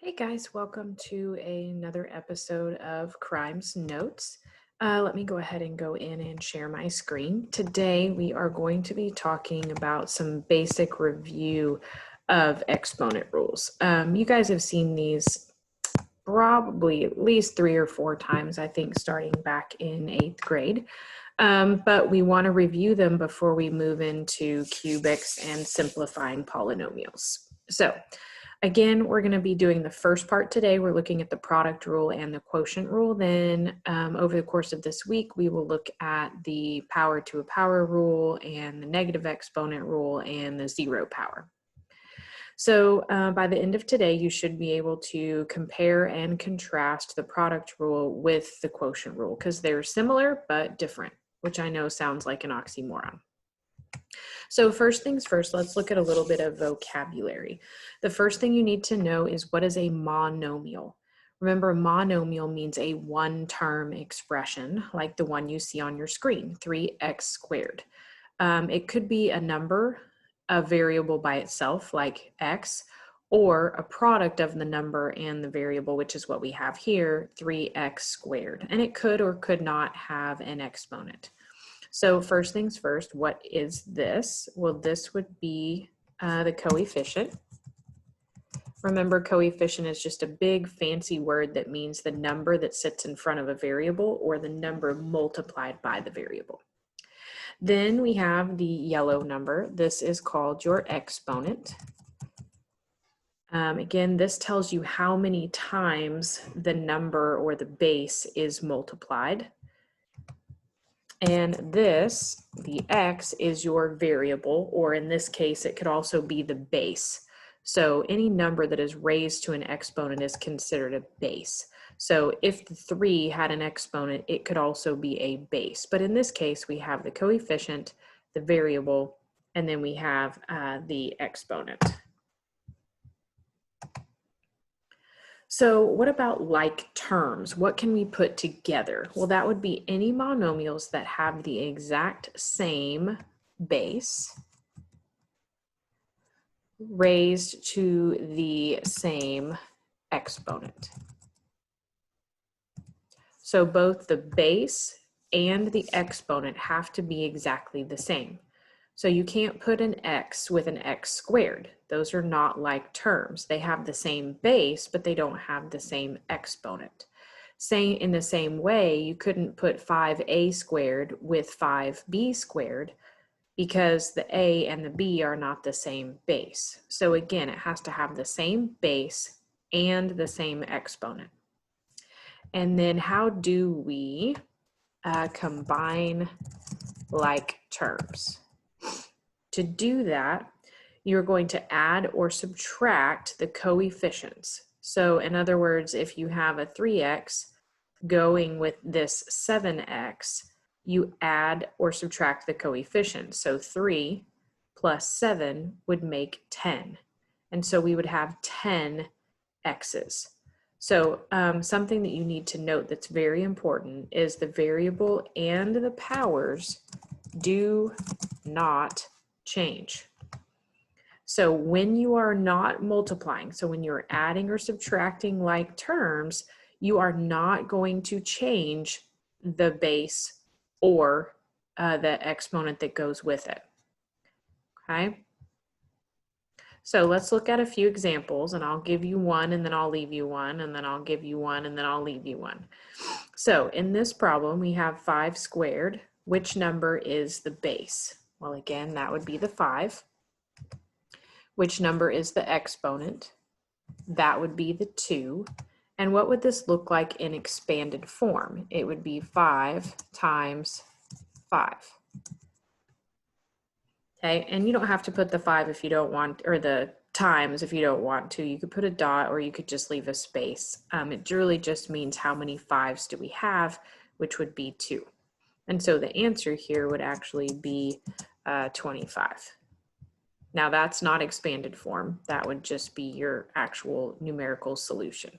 Hey guys, welcome to another episode of Crimes Notes. Let me go ahead and go in and share my screen. Today we are going to be talking about some basic review of exponent rules. You guys have seen these probably at least 3 or 4 times, I think, starting back in 8th grade. But we want to review them before we move into cubics and simplifying polynomials. So again, we're going to be doing the first part today. We're looking at the product rule and the quotient rule. Then over the course of this week, we will look at the power to a power rule and the negative exponent rule and the zero power. So by the end of today, you should be able to compare and contrast the product rule with the quotient rule because they're similar but different, which I know sounds like an oxymoron. So first things first, let's look at a little bit of vocabulary. The first thing you need to know is what is a monomial. Remember, monomial means a one-term expression like the one you see on your screen, 3x squared. It could be a number, a variable by itself like x, or a product of the number and the variable, which is what we have here, 3x squared. And it could or could not have an exponent. So first things first, what is this? Well, this would be the coefficient. Remember, coefficient is just a big fancy word that means the number that sits in front of a variable or the number multiplied by the variable. Then we have the yellow number. This is called your exponent. Again, this tells you how many times the number or the base is multiplied. And this, the x, is your variable, or in this case, it could also be the base. So any number that is raised to an exponent is considered a base. So if the 3 had an exponent, it could also be a base. But in this case, we have the coefficient, the variable, and then we have the exponent. So what about like terms? What can we put together? Well, that would be any monomials that have the exact same base raised to the same exponent. So both the base and the exponent have to be exactly the same. So you can't put an x with an x squared. Those are not like terms. They have the same base, but they don't have the same exponent. In the same way, you couldn't put 5a squared with 5b squared because the a and the b are not the same base. So again, it has to have the same base and the same exponent. And then how do we combine like terms? To do that, you're going to add or subtract the coefficients. So in other words, if you have a 3x going with this 7x, you add or subtract the coefficients. So 3 plus 7 would make 10. And so we would have 10 x's. So something that you need to note that's very important is the variable and the powers do not change. So when you are not multiplying, so when you're adding or subtracting like terms, you are not going to change the base or the exponent that goes with it. Okay? So let's look at a few examples, and I'll give you one, and then I'll leave you one, and then I'll give you one, and then I'll leave you one. So in this problem, we have 5 squared. Which number is the base? Well, again, that would be the 5. Which number is the exponent? That would be the 2. And what would this look like in expanded form? It would be 5 times 5. Okay, and you don't have to put the 5 if you don't want, or the times if you don't want to. You could put a dot or you could just leave a space. It really just means how many 5s do we have, which would be 2. And so the answer here would actually be 25. Now that's not expanded form. That would just be your actual numerical solution.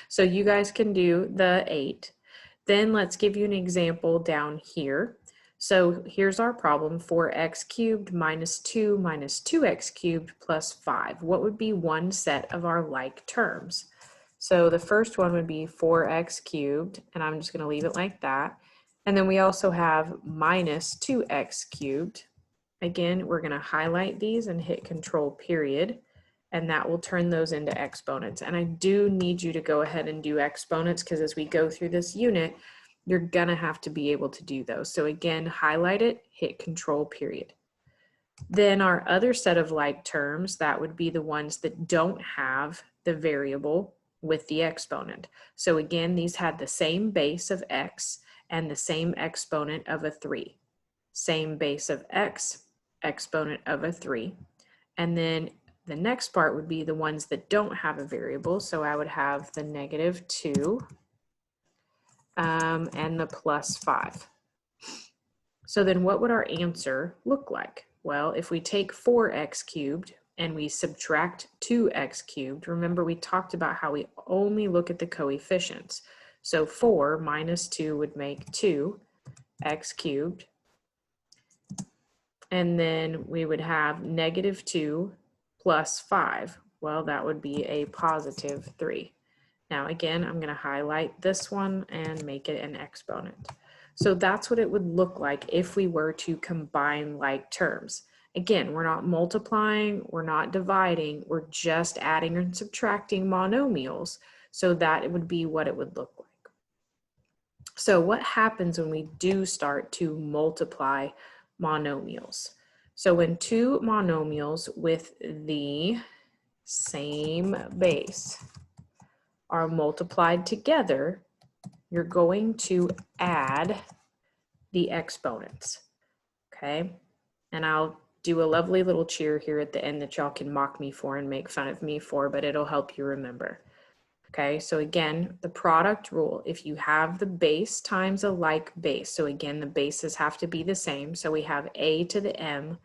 So you guys can do the 8. Then let's give you an example down here. So here's our problem, 4x cubed minus 2x cubed plus 5. What would be one set of our like terms? So the first one would be 4x cubed, and I'm just going to leave it like that. And then we also have minus 2x cubed. Again, we're going to highlight these and hit control period, and that will turn those into exponents. And I do need you to go ahead and do exponents because as we go through this unit, you're gonna have to be able to do those. So again, highlight it, hit control period. Then our other set of like terms, that would be the ones that don't have the variable with the exponent. So again, these had the same base of x and the same exponent of a 3. Same base of x, exponent of a 3. And then the next part would be the ones that don't have a variable. So I would have the negative 2 and the plus 5. So then what would our answer look like? Well, if we take 4x cubed and we subtract 2x cubed, remember we talked about how we only look at the coefficients. So 4 minus 2 would make 2x cubed. And then we would have negative 2 plus 5. Well, that would be a positive 3. Now again, I'm going to highlight this one and make it an exponent. So that's what it would look like if we were to combine like terms. Again, we're not multiplying, we're not dividing, we're just adding and subtracting monomials. So that it would be what it would look like. So what happens when we do start to multiply monomials? So when two monomials with the same base are multiplied together, you're going to add the exponents, okay? And I'll do a lovely little cheer here at the end that y'all can mock me for and make fun of me for, but it'll help you remember. Okay, so again, the product rule, if you have the base times a like base, so again, the bases have to be the same. So we have a to the m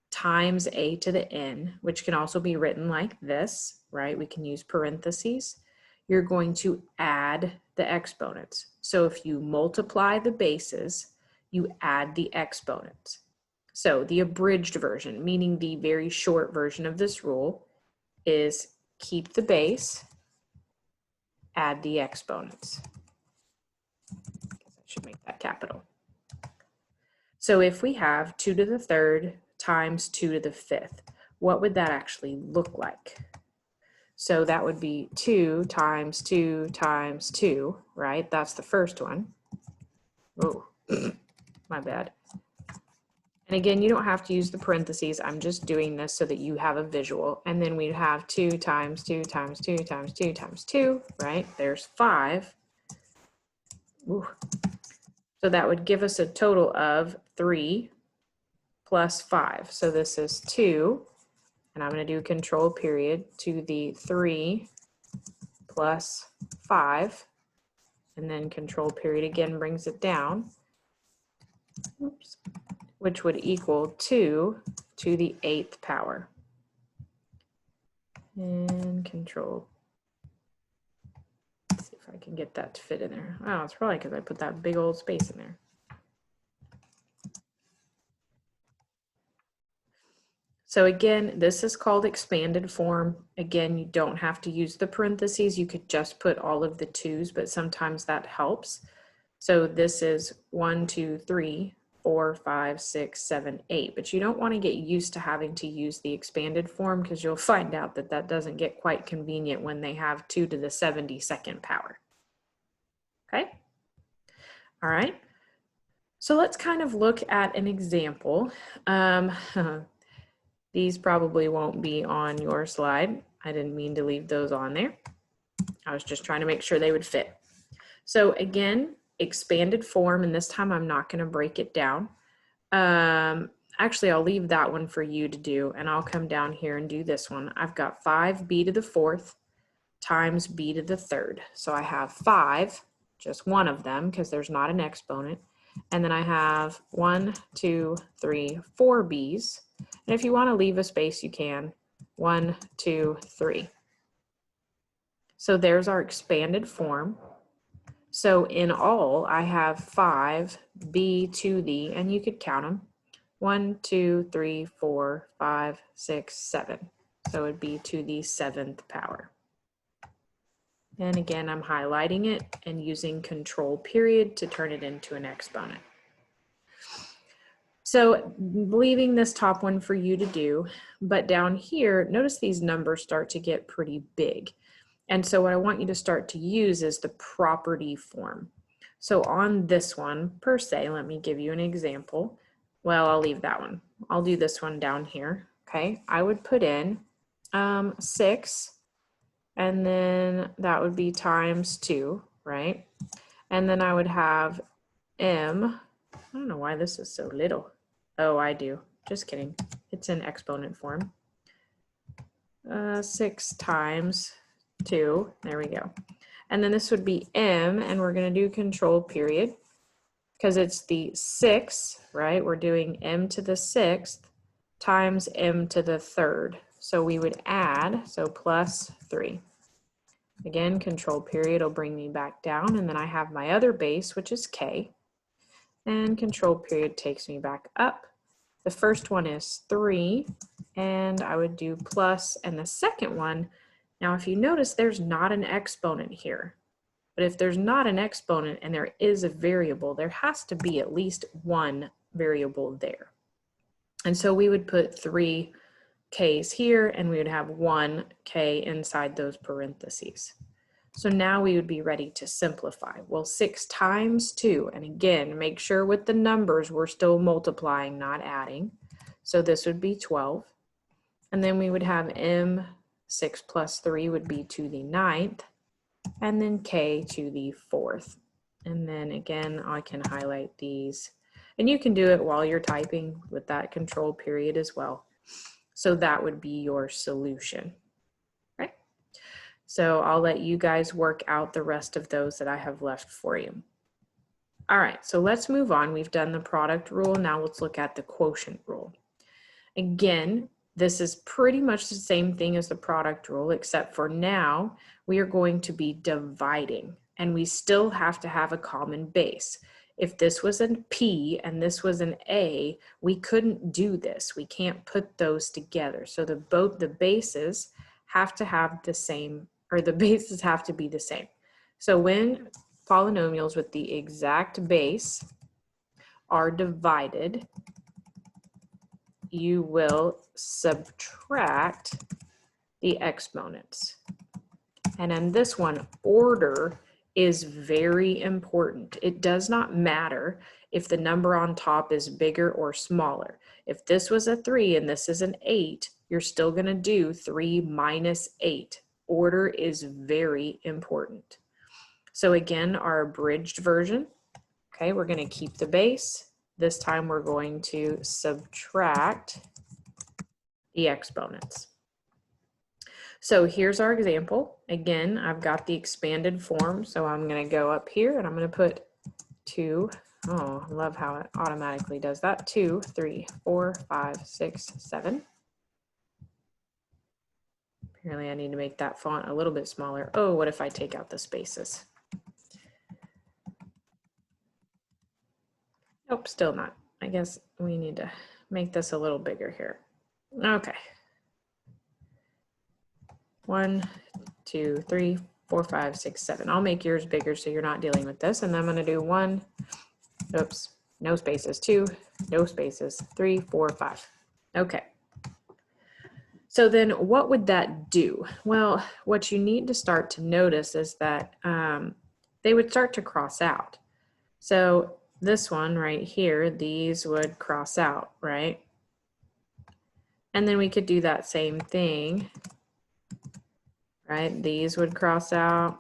times a to the n, which can also be written like this, right? We can use parentheses. You're going to add the exponents. So if you multiply the bases, you add the exponents. So the abridged version, meaning the very short version of this rule, is keep the base, add the exponents. I should make that capital. So if we have 2 to the 3rd times 2 to the 5th, what would that actually look like? So that would be 2 times 2 times 2, right? That's the first one. Oh, my bad. And again, you don't have to use the parentheses. I'm just doing this so that you have a visual. And then we'd have 2 times 2 times 2 times 2 times 2, right? There's 5. Ooh. So that would give us a total of 3 plus 5. So this is 2, and I'm going to do control period to the 3 plus 5, and then control period again brings it down. Oops. Which would equal 2 to the 8th power. And control. Let's see if I can get that to fit in there. Oh, it's probably because I put that big old space in there. So again, this is called expanded form. Again, you don't have to use the parentheses. You could just put all of the 2's, but sometimes that helps. So this is 1, 2, 3, 4, 5, 6, 7, 8. But you don't want to get used to having to use the expanded form because you'll find out that that doesn't get quite convenient when they have 2 to the 72nd power. Okay? All right. So let's kind of look at an example. These probably won't be on your slide. I didn't mean to leave those on there. I was just trying to make sure they would fit. So again, expanded form, and this time I'm not going to break it down. Actually, I'll leave that one for you to do, and I'll come down here and do this one. I've got 5b to the 4th times b to the 3rd. So I have 5, just one of them, because there's not an exponent. And then I have 1, 2, 3, 4 b's. And if you want to leave a space, you can. 1, 2, 3. So there's our expanded form. So in all, I have 5b to the, and you could count them, 1, 2, 3, 4, 5, 6, 7. So it'd be to the 7th power. And again, I'm highlighting it and using control period to turn it into an exponent. So leaving this top one for you to do, but down here, notice these numbers start to get pretty big. And so what I want you to start to use is the property form. So on this one per se, let me give you an example. Well, I'll leave that one. I'll do this one down here. Okay, I would put in 6, and then that would be times 2, right? And then I would have m, I don't know why this is so little. Oh, I do. Just kidding. It's in exponent form. 6 times 2. There we go. And then this would be m, and we're going to do control period because it's the 6, right? We're doing m to the 6th times m to the 3rd. So we would add, so plus 3. Again, control period will bring me back down, and then I have my other base, which is k. And control period takes me back up. The first one is 3, and I would do plus, and the second one, now if you notice there's not an exponent here, but if there's not an exponent and there is a variable, there has to be at least one variable there. And so we would put 3 k's here, and we would have 1 k inside those parentheses. So now we would be ready to simplify. Well, 6 times 2, and again, make sure with the numbers we're still multiplying, not adding. So this would be 12. And then we would have m, 6 plus 3 would be to the 9th, and then k to the 4th. And then again, I can highlight these. And you can do it while you're typing with that control period as well. So that would be your solution. So I'll let you guys work out the rest of those that I have left for you. All right, so let's move on. We've done the product rule. Now let's look at the quotient rule. Again, this is pretty much the same thing as the product rule, except for now we are going to be dividing, and we still have to have a common base. If this was a P and this was an A, we couldn't do this. We can't put those together. So both the bases have to have the same, or the bases have to be the same. So when polynomials with the exact base are divided, you will subtract the exponents. And in this one, order is very important. It does not matter if the number on top is bigger or smaller. If this was a 3 and this is an 8, you're still going to do 3 minus 8. Order is very important. So again, our abridged version, okay, we're going to keep the base. This time we're going to subtract the exponents. So here's our example. Again, I've got the expanded form, so I'm going to go up here and I'm going to put 2. Oh, I love how it automatically does that. 2, 3, 4, 5, 6, 7. Apparently I need to make that font a little bit smaller. Oh, what if I take out the spaces? Nope, still not. I guess we need to make this a little bigger here. Okay. 1, 2, 3, 4, 5, 6, 7. I'll make yours bigger so you're not dealing with this. And then I'm going to do 1, oops, no spaces, 2, no spaces, 3, 4, 5. Okay. So then what would that do? Well, what you need to start to notice is that they would start to cross out. So this one right here, these would cross out, right? And then we could do that same thing, right? These would cross out.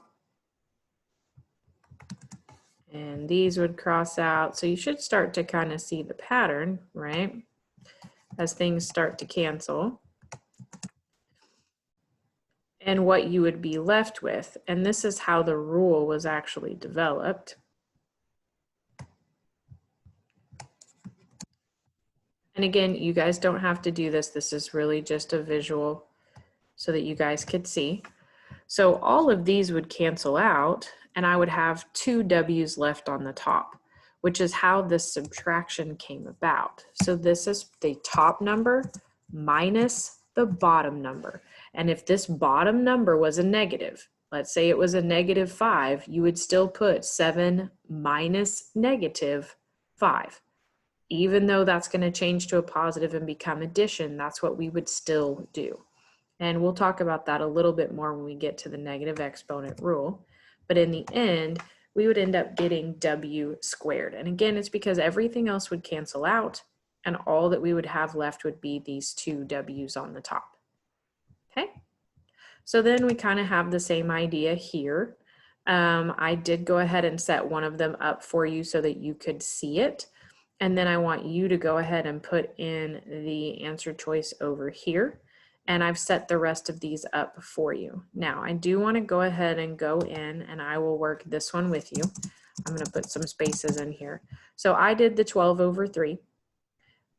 And these would cross out. So you should start to kind of see the pattern, right? As things start to cancel. And what you would be left with, and this is how the rule was actually developed. And again, you guys don't have to do this. This is really just a visual so that you guys could see. So all of these would cancel out and I would have 2 W's left on the top, which is how this subtraction came about. So this is the top number minus the bottom number. And if this bottom number was a negative, let's say it was a -5, you would still put 7 minus -5. Even though that's going to change to a positive and become addition, that's what we would still do. And we'll talk about that a little bit more when we get to the negative exponent rule. But in the end, we would end up getting W squared. And again, it's because everything else would cancel out and all that we would have left would be these 2 W's on the top. Okay, so then we kind of have the same idea here. I did go ahead and set one of them up for you so that you could see it. And then I want you to go ahead and put in the answer choice over here. And I've set the rest of these up for you. Now, I do want to go ahead and go in and I will work this one with you. I'm going to put some spaces in here. So I did the 12/3,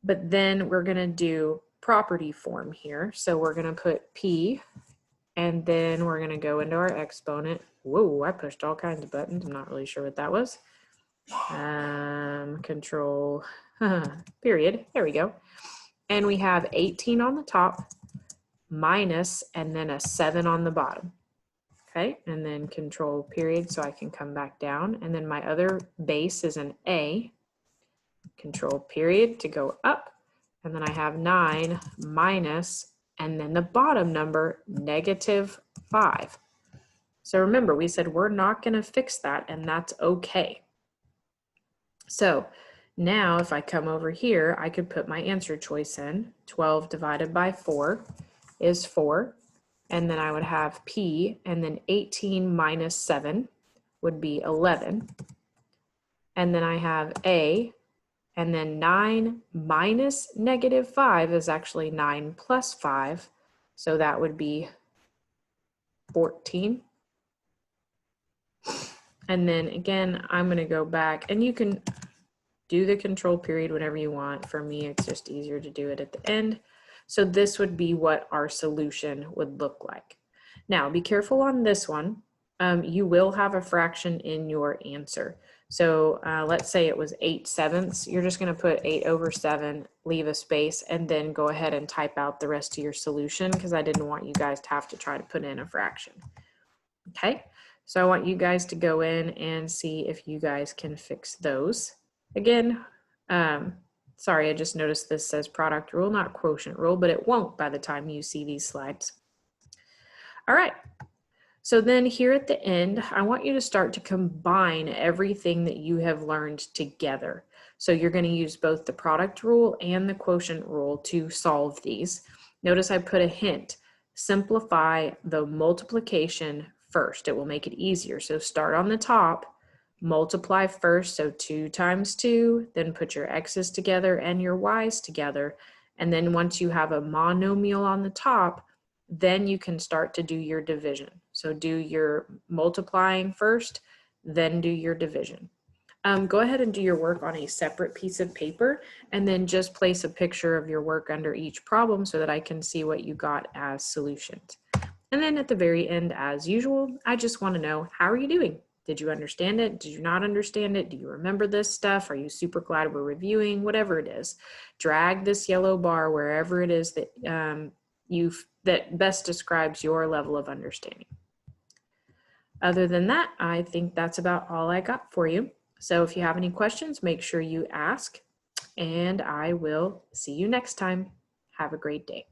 but then we're going to do property form here. So we're going to put P, and then we're going to go into our exponent. Whoa, I pushed all kinds of buttons. I'm not really sure what that was. Control, period. There we go. And we have 18 on the top, minus, and then a 7 on the bottom. Okay, and then control period so I can come back down. And then my other base is an A, control period to go up. And then I have 9 minus, and then the bottom number, -5. So remember, we said we're not going to fix that, and that's okay. So now if I come over here, I could put my answer choice in. 12 divided by 4 is 4. And then I would have P, and then 18 minus 7 would be 11. And then I have A, and then 9 minus -5 is actually 9 plus 5. So that would be 14. And then again, I'm going to go back, and you can do the control period whenever you want. For me, it's just easier to do it at the end. So this would be what our solution would look like. Now, be careful on this one. You will have a fraction in your answer. So let's say it was 8/7. You're just going to put 8/7, leave a space, and then go ahead and type out the rest of your solution, because I didn't want you guys to have to try to put in a fraction. Okay, so I want you guys to go in and see if you guys can fix those. Again, sorry, I just noticed this says product rule, not quotient rule, but it won't by the time you see these slides. All right. So then here at the end, I want you to start to combine everything that you have learned together. So you're going to use both the product rule and the quotient rule to solve these. Notice I put a hint. Simplify the multiplication first. It will make it easier. So start on the top, multiply first. So 2 times 2, then put your x's together and your y's together. And then once you have a monomial on the top, then you can start to do your division. So do your multiplying first, then do your division. Go ahead and do your work on a separate piece of paper, and then just place a picture of your work under each problem so that I can see what you got as solutions. And then at the very end, as usual, I just want to know, how are you doing? Did you understand it? Did you not understand it? Do you remember this stuff? Are you super glad we're reviewing? Whatever it is, drag this yellow bar wherever it is that that best describes your level of understanding. Other than that, I think that's about all I got for you. So if you have any questions, make sure you ask, and I will see you next time. Have a great day.